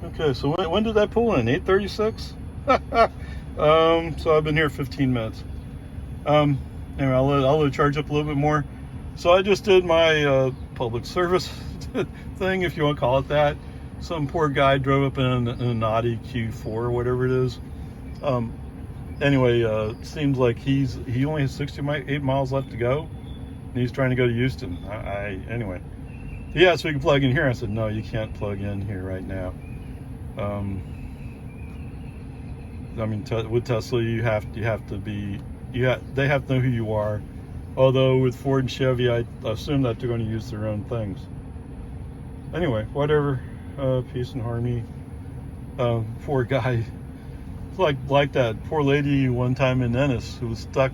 Okay, so when did that pull in? 8:36. So I've been here 15 minutes. Anyway, I'll let it charge up a little bit more. So I just did my public service thing, if you want to call it that. Some poor guy drove up in an Audi Q4 or whatever it is. Anyway, seems like he only has 68 miles left to go, and he's trying to go to Houston. Anyway, yeah, so we can plug in here. I said, no, you can't plug in here right now. I mean, with Tesla, they have to know who you are. Although with Ford and Chevy, I assume that they're going to use their own things. Anyway, whatever. Peace and harmony. Poor guy. It's like that poor lady one time in Ennis who was stuck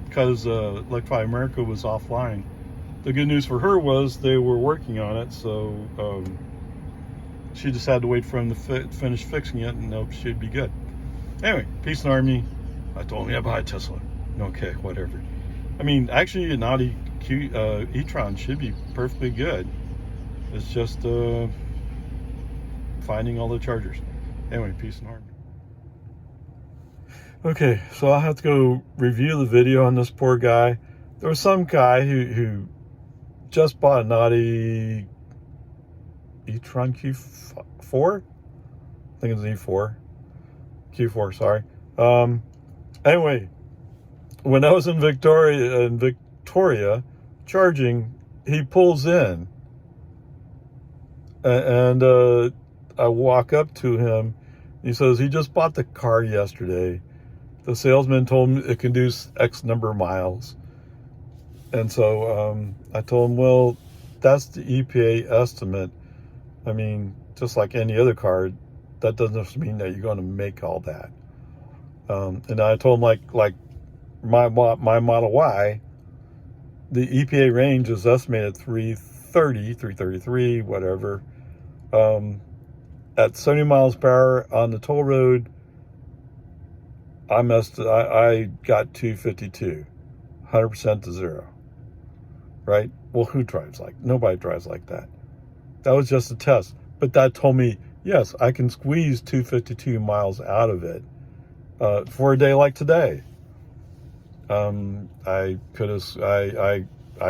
because Electrify America was offline. The good news for her was they were working on it, so she just had to wait for him to finish fixing it, and nope, she'd be good. Anyway, peace and harmony. I told him, yeah, buy a Tesla. Okay, whatever. I mean, actually, an Audi e-tron should be perfectly good. It's just finding all the chargers. Anyway, peace and harmony. Okay, so I'll have to go review the video on this poor guy. There was some guy who just bought an Audi e-tron Q4. I think it's an E4. Q4, sorry. Anyway, when I was in Victoria charging, he pulls in, and I walk up to him. He says he just bought the car yesterday. The salesman told him it can do X number of miles, and so I told him, well, that's the EPA estimate. I mean, just like any other car, that doesn't mean that you're going to make all that. And I told him, like my Model Y, the EPA range is estimated 330, 333, whatever. At 70 miles per hour on the toll road, I got 252, 100% to zero. Right? Well, who drives nobody drives like that. That was just a test. But that told me, yes, I can squeeze 252 miles out of it for a day like today. I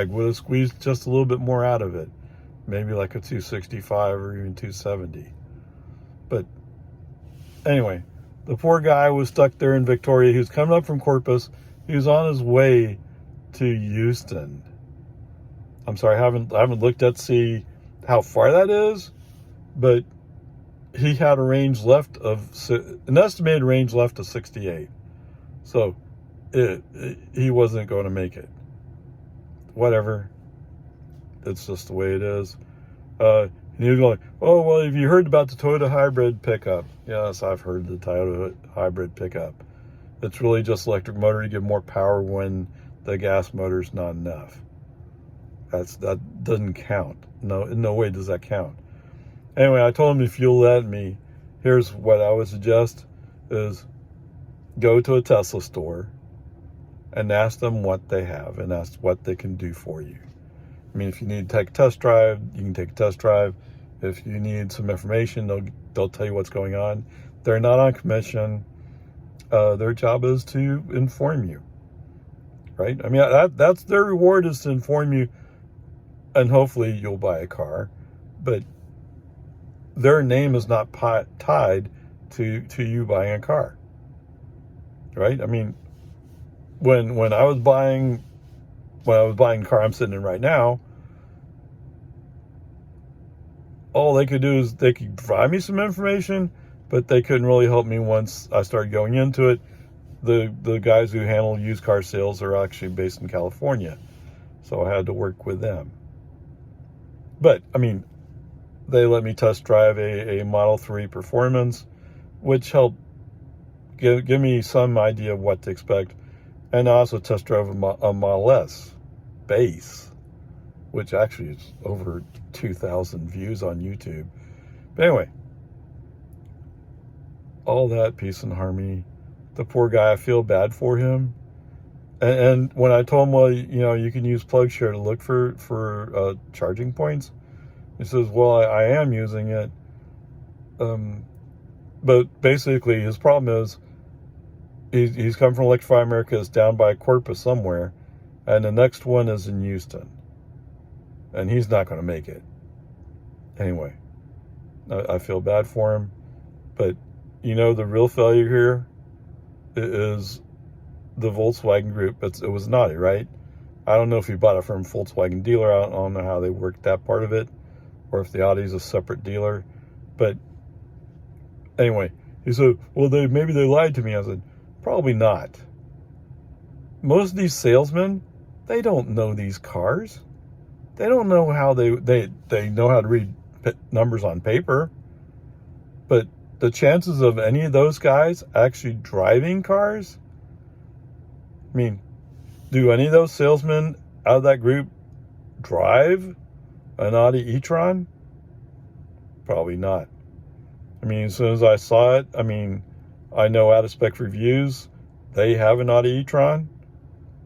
would have squeezed just a little bit more out of it, maybe like a 265 or even 270. But anyway, the poor guy was stuck there in Victoria. He was coming up from Corpus. He was on his way to Houston. I'm sorry, I haven't looked at see how far that is, but he had an estimated range left of 68. So he wasn't going to make it. Whatever. It's just the way it is. And he was going, oh, well, have you heard about the Toyota hybrid pickup? Yes, I've heard the Toyota hybrid pickup. It's really just electric motor to give more power when the gas motor's not enough. That doesn't count. No, in no way does that count. Anyway, I told him, if you'll let me, here's what I would suggest is go to a Tesla store and ask them what they have and ask what they can do for you. I mean, if you need to take a test drive, you can take a test drive. If you need some information, they'll tell you what's going on. They're not on commission. Their job is to inform you, right? I mean, that's their reward, is to inform you, and hopefully you'll buy a car. But their name is not tied to you buying a car, right? I mean, when I was buying the car I'm sitting in right now, all they could do is they could provide me some information, but they couldn't really help me once I started going into it. The guys who handle used car sales are actually based in California, so I had to work with them. But I mean, they let me test drive a Model 3 Performance, which helped give me some idea of what to expect. And I also test drove a Model S base, which actually is over 2,000 views on YouTube. But anyway, all that peace and harmony. The poor guy, I feel bad for him. And when I told him, well, you can use PlugShare to look for charging points, he says, well, I am using it. But basically, his problem is he's come from Electrify America, is down by Corpus somewhere, and the next one is in Houston, and he's not going to make it. Anyway, I feel bad for him, but the real failure here is the Volkswagen Group. It was Audi, right? I don't know if he bought it from a Volkswagen dealer. I don't know how they worked that part of it, or if the Audi's a separate dealer. But anyway, he said, well, maybe they lied to me. I said, probably not. Most of these salesmen, they don't know these cars. They don't know how they know how to read numbers on paper. But the chances of any of those guys actually driving cars, I mean, do any of those salesmen out of that group drive an Audi e-tron? Probably not. I mean, as soon as I saw it, I know Out of Spec Reviews, they have an Audi e-tron,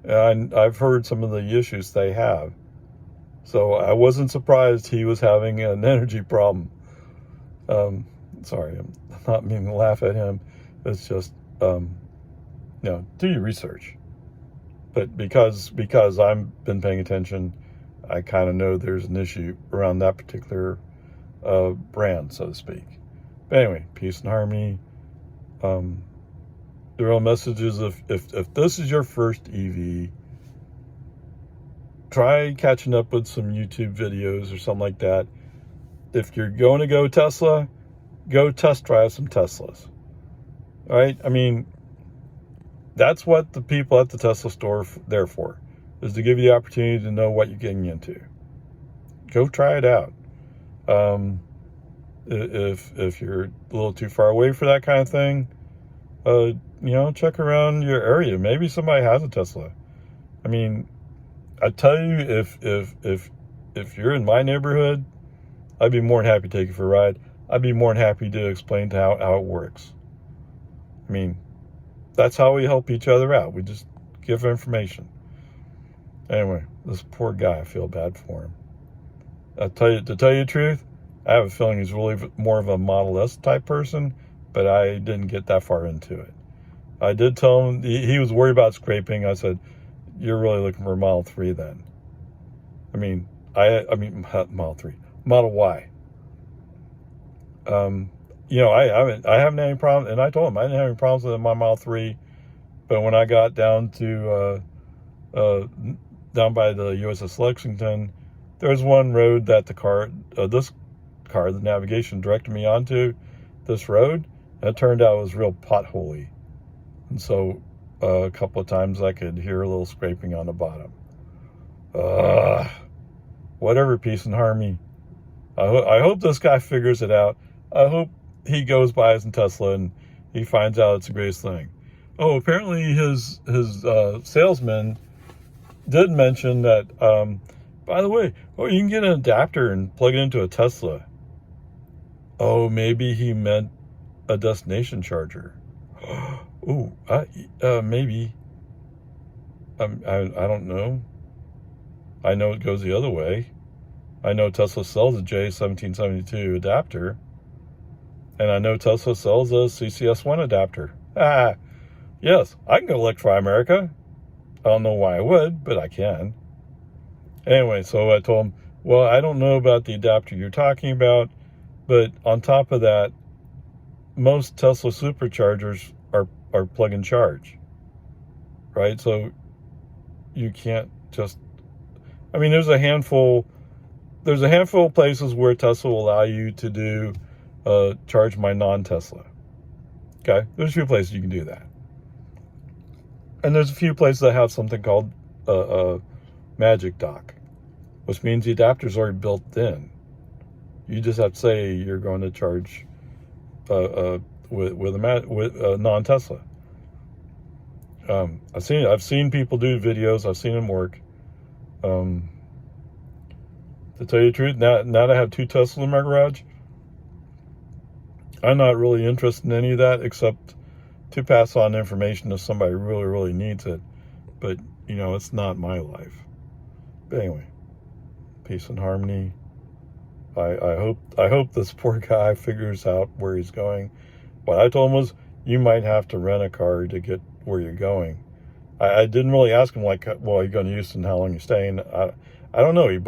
and I've heard some of the issues they have. So I wasn't surprised he was having an energy problem. Sorry, I'm not meaning to laugh at him. It's just, do your research. But because I've been paying attention, I kind of know there's an issue around that particular brand, so to speak. But anyway, peace and harmony. The real message is if this is your first EV, try catching up with some YouTube videos or something like that. If you're going to go Tesla, go test drive some Teslas. All right? That's what the people at the Tesla store there for, is to give you the opportunity to know what you're getting into. Go try it out. If you're a little too far away for that kind of thing, check around your area. Maybe somebody has a Tesla. I tell you, if you're in my neighborhood, I'd be more than happy to take you for a ride. I'd be more than happy to explain how it works. That's how we help each other out. We just give information. Anyway, this poor guy, I feel bad for him. To tell you the truth, I have a feeling he's really more of a Model S type person, but I didn't get that far into it. I did tell him he was worried about scraping. I said, you're really looking for a Model 3 then. Model 3, Model Y. I haven't had any problem, and I told him I didn't have any problems with my Model 3, but when I got down to down by the USS Lexington, there's one road that the navigation directed me onto, this road, and it turned out it was real potholy, and so a couple of times I could hear a little scraping on the bottom. Whatever, peace and harmony. I hope this guy figures it out. I hope he goes by as in Tesla and he finds out it's the greatest thing. Oh, apparently his salesman did mention that, by the way, you can get an adapter and plug it into a Tesla. Oh, maybe he meant a destination charger. Ooh, maybe. I don't know. I know it goes the other way. I know Tesla sells a J1772 adapter. And I know Tesla sells a CCS1 adapter. Yes, I can go Electrify America. I don't know why I would, but I can. Anyway, so I told him, well, I don't know about the adapter you're talking about, but on top of that, most Tesla superchargers are plug and charge, right? So you can't just, there's a handful of places where Tesla will allow you to do charge my non-Tesla. Okay, there's a few places you can do that, and there's a few places that have something called Magic Dock, which means the adapter's already built in. You just have to say you're going to charge with a non-Tesla. I've seen people do videos. I've seen them work. To tell you the truth, now that I have 2 Teslas in my garage, I'm not really interested in any of that except to pass on information if somebody really, really needs it. But, it's not my life. But anyway, peace and harmony. I hope this poor guy figures out where he's going. What I told him was, you might have to rent a car to get where you're going. I didn't really ask him, like, well, you're going to Houston, how long are you staying? I don't know. He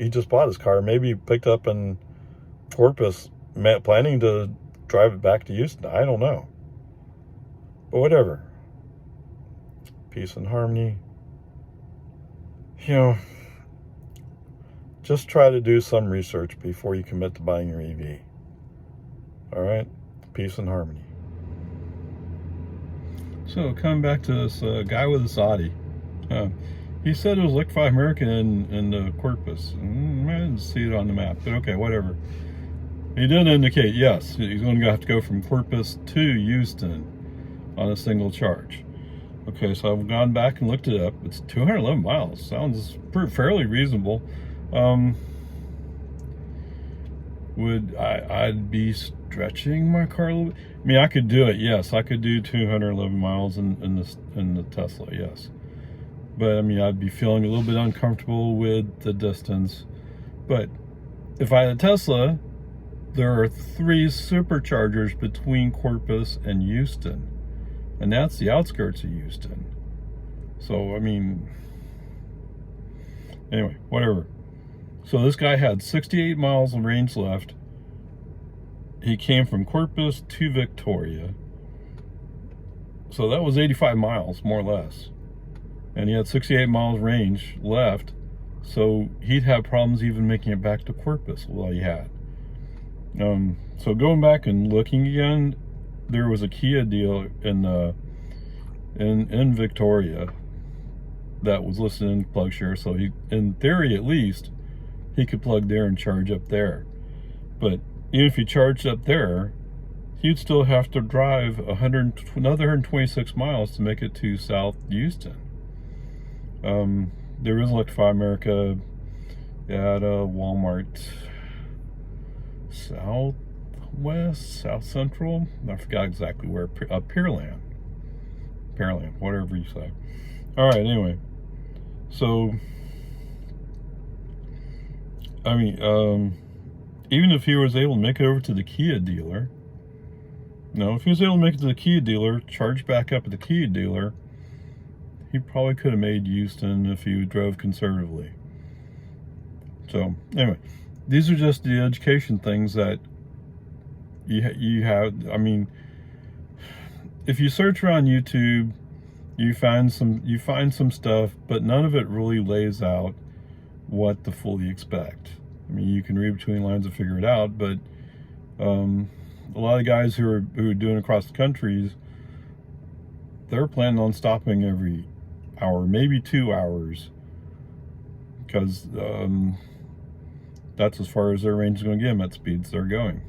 just bought his car. Maybe he picked up in Corpus, planning to drive it back to Houston. I don't know. But whatever. Peace and harmony. You know, just try to do some research before you commit to buying your EV. All right? Peace and harmony. So, coming back to this guy with this Audi. He said it was Electrify America in Corpus. I didn't see it on the map, but okay, whatever. He did indicate, yes, he's going to have to go from Corpus to Houston on a single charge. Okay, so I've gone back and looked it up. It's 211 miles. Sounds fairly reasonable. Would I'd be stretching my car a little bit? I mean, I could do it, yes. I could do 211 miles in the Tesla, yes. But I mean, I'd be feeling a little bit uncomfortable with the distance. But if I had a Tesla, there are 3 superchargers between Corpus and Houston. And that's the outskirts of Houston. So, I mean, anyway, whatever. So this guy had 68 miles of range left. He came from Corpus to Victoria. So that was 85 miles, more or less. And he had 68 miles range left. So he'd have problems even making it back to Corpus, well, he had. So going back and looking again, there was a Kia deal in Victoria that was listed in PlugShare. So he, in theory at least, he could plug there and charge up there. But even if he charged up there, he'd still have to drive another 126 miles to make it to South Houston. There is Electrify America at Walmart Southwest, South Central. I forgot exactly where. Pearland, whatever you say. All right. Anyway, so I mean, even if he was able to make it over to the Kia dealer, if he was able to make it to the Kia dealer, charge back up at the Kia dealer, he probably could have made Houston if he drove conservatively. So anyway, these are just the education things that you have. I mean, if you search around YouTube, you find some stuff, but none of it really lays out what to fully expect. I mean, you can read between lines and figure it out, but a lot of guys who are doing across the countries, they're planning on stopping every hour, maybe 2 hours, because that's as far as their range is going to get them at speeds they're going.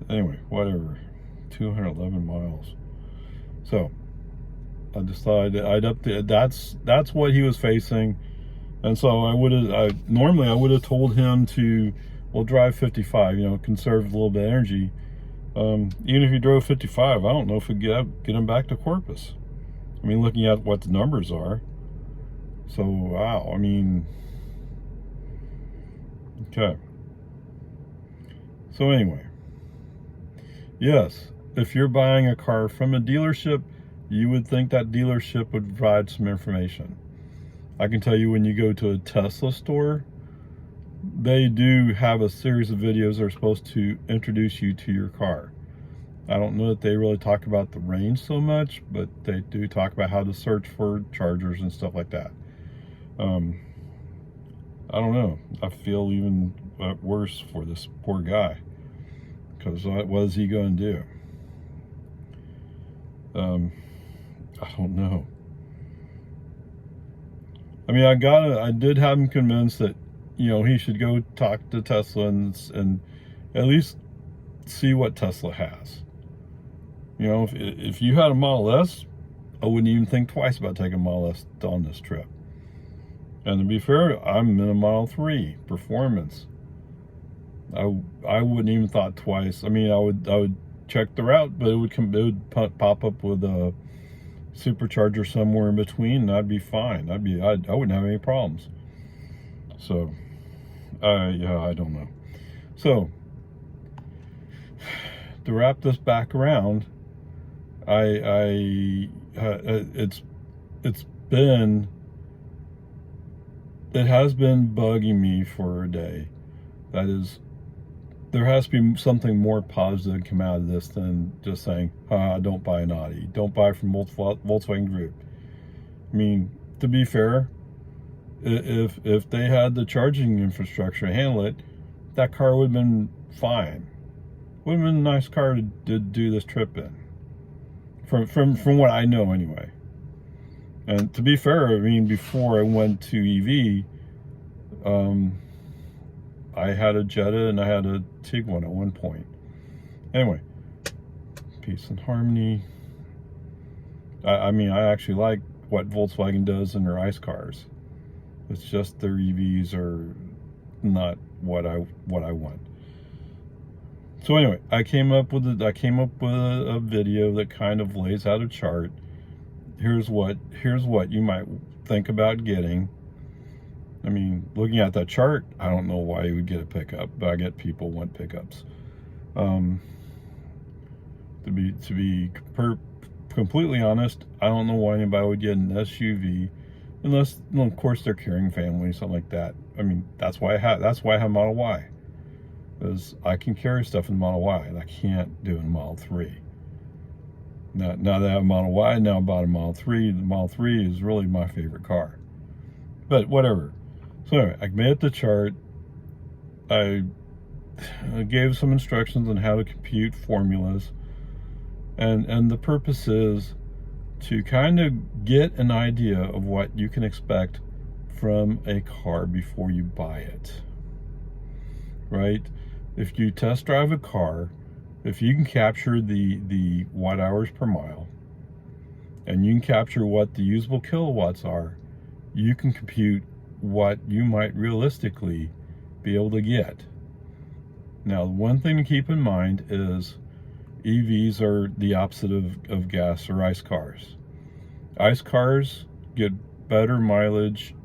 Anyway, whatever. 211 miles. So I just thought I'd update. That's what he was facing, and so normally I would have told him to, well, drive 55. Conserve a little bit of energy. Even if he drove 55, I don't know if we'd get him back to Corpus. I mean, looking at what the numbers are. So, wow, I mean, okay. So anyway, yes, if you're buying a car from a dealership, you would think that dealership would provide some information. I can tell you, when you go to a Tesla store, they do have a series of videos that are supposed to introduce you to your car. I don't know that they really talk about the range so much, but they do talk about how to search for chargers and stuff like that. I don't know. I feel even worse for this poor guy, because what is he going to do? I don't know. I mean, I did have him convinced that, he should go talk to Tesla and at least see what Tesla has. If you had a Model S, I wouldn't even think twice about taking a Model S on this trip. And to be fair, I'm in a Model 3 Performance. I wouldn't even thought twice. I mean, I would check the route, but it would pop up with a supercharger somewhere in between, and I'd be fine. I wouldn't have any problems. So Yeah, I don't know. So, to wrap this back around, it's been, it has been bugging me for a day. That is, there has to be something more positive come out of this than just saying, don't buy an Audi. Don't buy from Volkswagen Group. I mean, to be fair, if they had the charging infrastructure to handle it, that car would have been fine. Would have been a nice car to do this trip in. From what I know anyway. And to be fair, I mean, before I went to EV, I had a Jetta and I had a Tiguan at one point. Anyway, peace and harmony. I mean, I actually like what Volkswagen does in their ICE cars. It's just their EVs are not what I want. So anyway, I came up with a video that kind of lays out a chart. Here's what you might think about getting. I mean, looking at that chart, I don't know why you would get a pickup, but I get people want pickups. To be completely honest, I don't know why anybody would get an SUV, unless, well, of course, they're carrying family, something like that. I mean, that's why I have Model Y, because I can carry stuff in the Model Y and I can't do in Model 3. Now that I have a Model Y, now I bought a Model 3. The Model 3 is really my favorite car. But whatever. So anyway, I made the chart. I gave some instructions on how to compute formulas. And the purpose is to kind of get an idea of what you can expect from a car before you buy it. Right? If you test drive a car, if you can capture the watt hours per mile, and you can capture what the usable kilowatts are, you can compute what you might realistically be able to get. Now, one thing to keep in mind is EVs are the opposite of gas or ICE cars. ICE cars get better mileage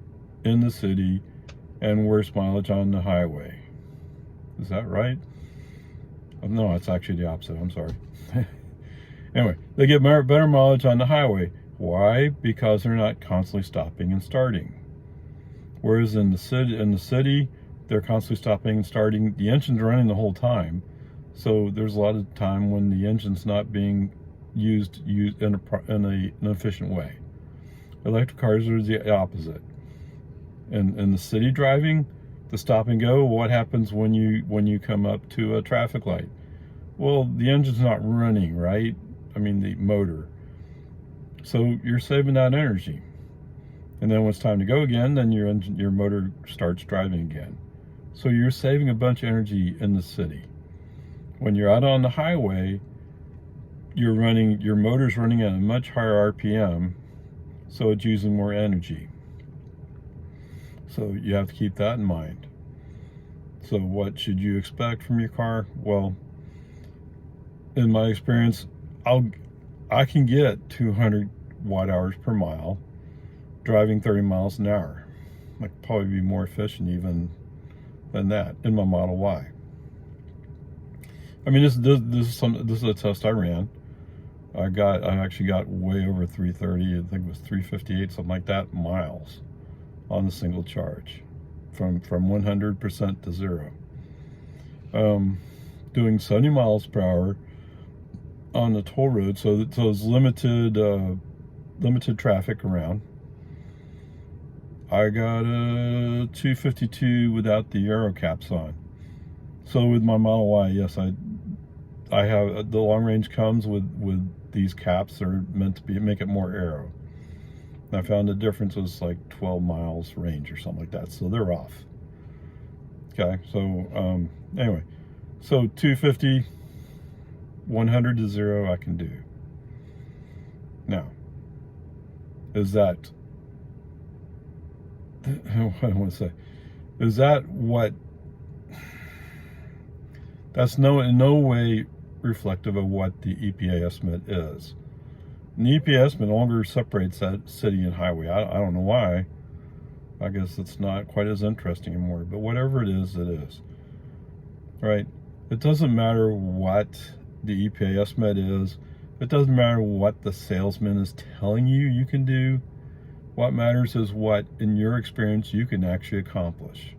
in the city and worse mileage on the highway. Is that right? No, it's actually the opposite. I'm sorry. Anyway, they get better mileage on the highway. Why? Because they're not constantly stopping and starting. Whereas in the city, they're constantly stopping and starting. The engine's running the whole time, so there's a lot of time when the engine's not being used in an efficient way. Electric cars are the opposite. In the city driving, the stop and go, what happens when you come up to a traffic light? Well, the engine's not running, right? I mean, the motor. So you're saving that energy. And then when it's time to go again, then your motor starts driving again. So you're saving a bunch of energy in the city. When you're out on the highway, your motor's running at a much higher RPM, so it's using more energy. So you have to keep that in mind. So what should you expect from your car? Well, in my experience, I can get 200 watt hours per mile driving 30 miles an hour. I could probably be more efficient even than that in my Model Y. I mean, this is a test I ran. I actually got way over 330. I think it was 358, something like that, miles on the single charge, from 100% to 0. Doing 70 miles per hour on the toll road, so it's limited traffic around. I got a 252 without the aero caps on. So with my Model Y, yes, I have the long range comes with these caps that are meant to make it more aero. I found the difference was like 12 miles range or something like that, so they're off. Okay, so anyway, so 250, 100 to 0 I can do. Now, is that, what do I want to say? Is that what, that's in no way reflective of what the EPA estimate is. And the EPA estimate no longer separates that city and highway. I don't know why. I guess it's not quite as interesting anymore, but whatever it is, right? It doesn't matter what the EPA estimate is. It doesn't matter what the salesman is telling you you can do. What matters is what, in your experience, you can actually accomplish.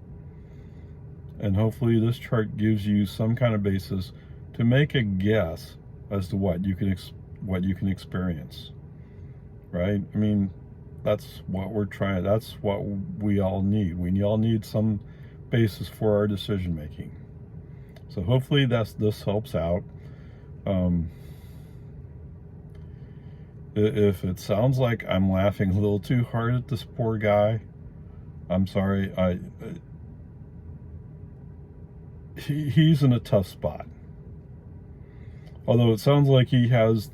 And hopefully this chart gives you some kind of basis to make a guess as to what you can experience, right? I mean, that's what we're trying. That's what we all need. We all need some basis for our decision making. So hopefully this helps out. If it sounds like I'm laughing a little too hard at this poor guy, I'm sorry. He's in a tough spot. Although it sounds like he has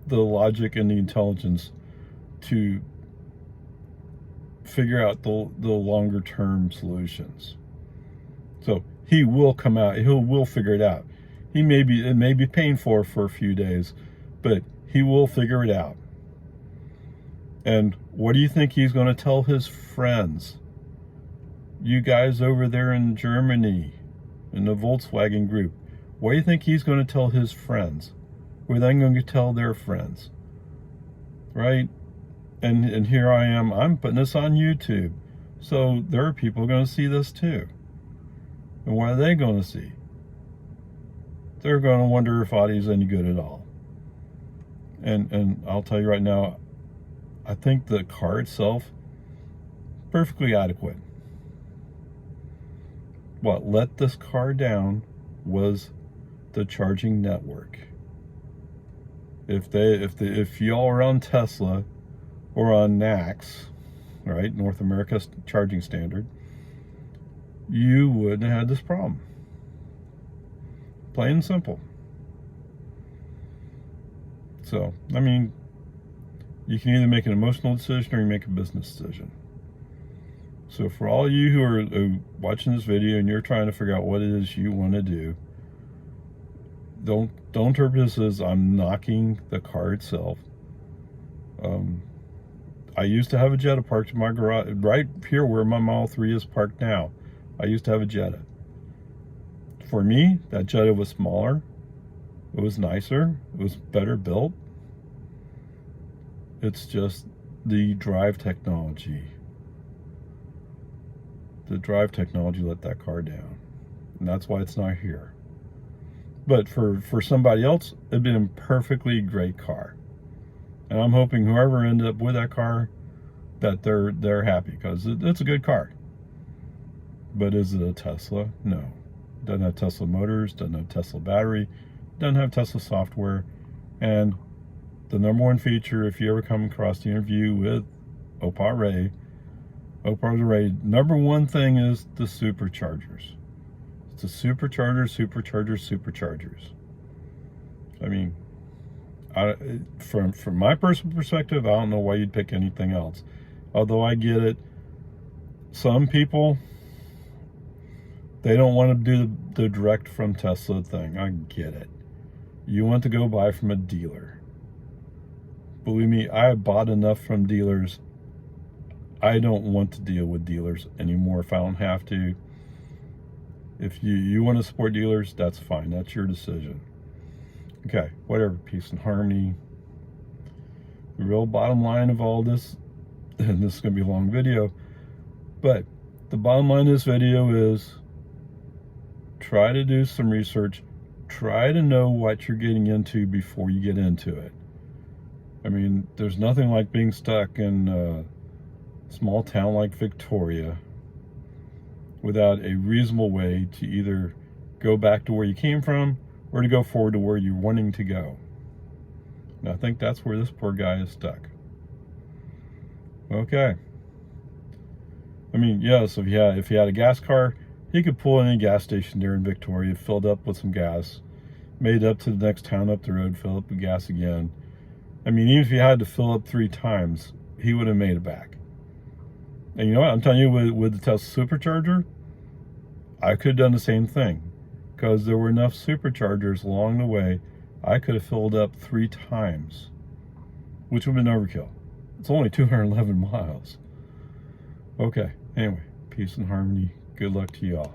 the logic and the intelligence to figure out the longer term solutions. So he will come out, will figure it out. It may be painful for a few days, but he will figure it out. And what do you think he's going to tell his friends? You guys over there in Germany, in the Volkswagen group, what do you think he's going to tell his friends? What are they going to tell their friends? Right? And here I am, I'm putting this on YouTube. So there are people going to see this too. And what are they going to see? They're going to wonder if Audi's any good at all. And I'll tell you right now, I think the car itself, perfectly adequate. What let this car down was the charging network. If y'all are on Tesla or on NACS, right, North America Charging Standard, you wouldn't have had this problem. Plain and simple. So, I mean, you can either make an emotional decision or you make a business decision. So for all you who are watching this video and you're trying to figure out what it is you want to do, don't interpret this as I'm knocking the car itself. I used to have a Jetta parked in my garage, right here where my Model 3 is parked now. I used to have a Jetta. For me, that Jetta was smaller. It was nicer. It was better built. It's just the drive technology. The drive technology let that car down. And that's why it's not here. But for somebody else, it'd been a perfectly great car. And I'm hoping whoever ended up with that car, that they're happy, because it's a good car. But is it a Tesla? No. Doesn't have Tesla motors, doesn't have Tesla battery, doesn't have Tesla software. And the number one feature, if you ever come across the interview with Opa Ray, number one thing is the superchargers. It's the superchargers. I mean, from my personal perspective, I don't know why you'd pick anything else. Although I get it. Some people, they don't want to do the direct from Tesla thing. I get it. You want to go buy from a dealer. Believe me, I bought enough from dealers. I don't want to deal with dealers anymore if I don't have to. If you want to support dealers, that's fine. That's your decision. Okay, whatever, peace and harmony. The real bottom line of all this, and this is going to be a long video, but the bottom line of this video is try to do some research. Try to know what you're getting into before you get into it. I mean, there's nothing like being stuck in a small town like Victoria without a reasonable way to either go back to where you came from or to go forward to where you're wanting to go. And I think that's where this poor guy is stuck. Okay. I mean, yes, if he had a gas car, he could pull in a gas station there in Victoria, filled up with some gas, made it up to the next town up the road, fill up with gas again. I mean, even if he had to fill up 3 times, he would have made it back. And you know what? I'm telling you, with the Tesla supercharger, I could have done the same thing. Because there were enough superchargers along the way, I could have filled up 3 times. Which would have been overkill. It's only 211 miles. Okay, anyway, peace and harmony. Good luck to y'all.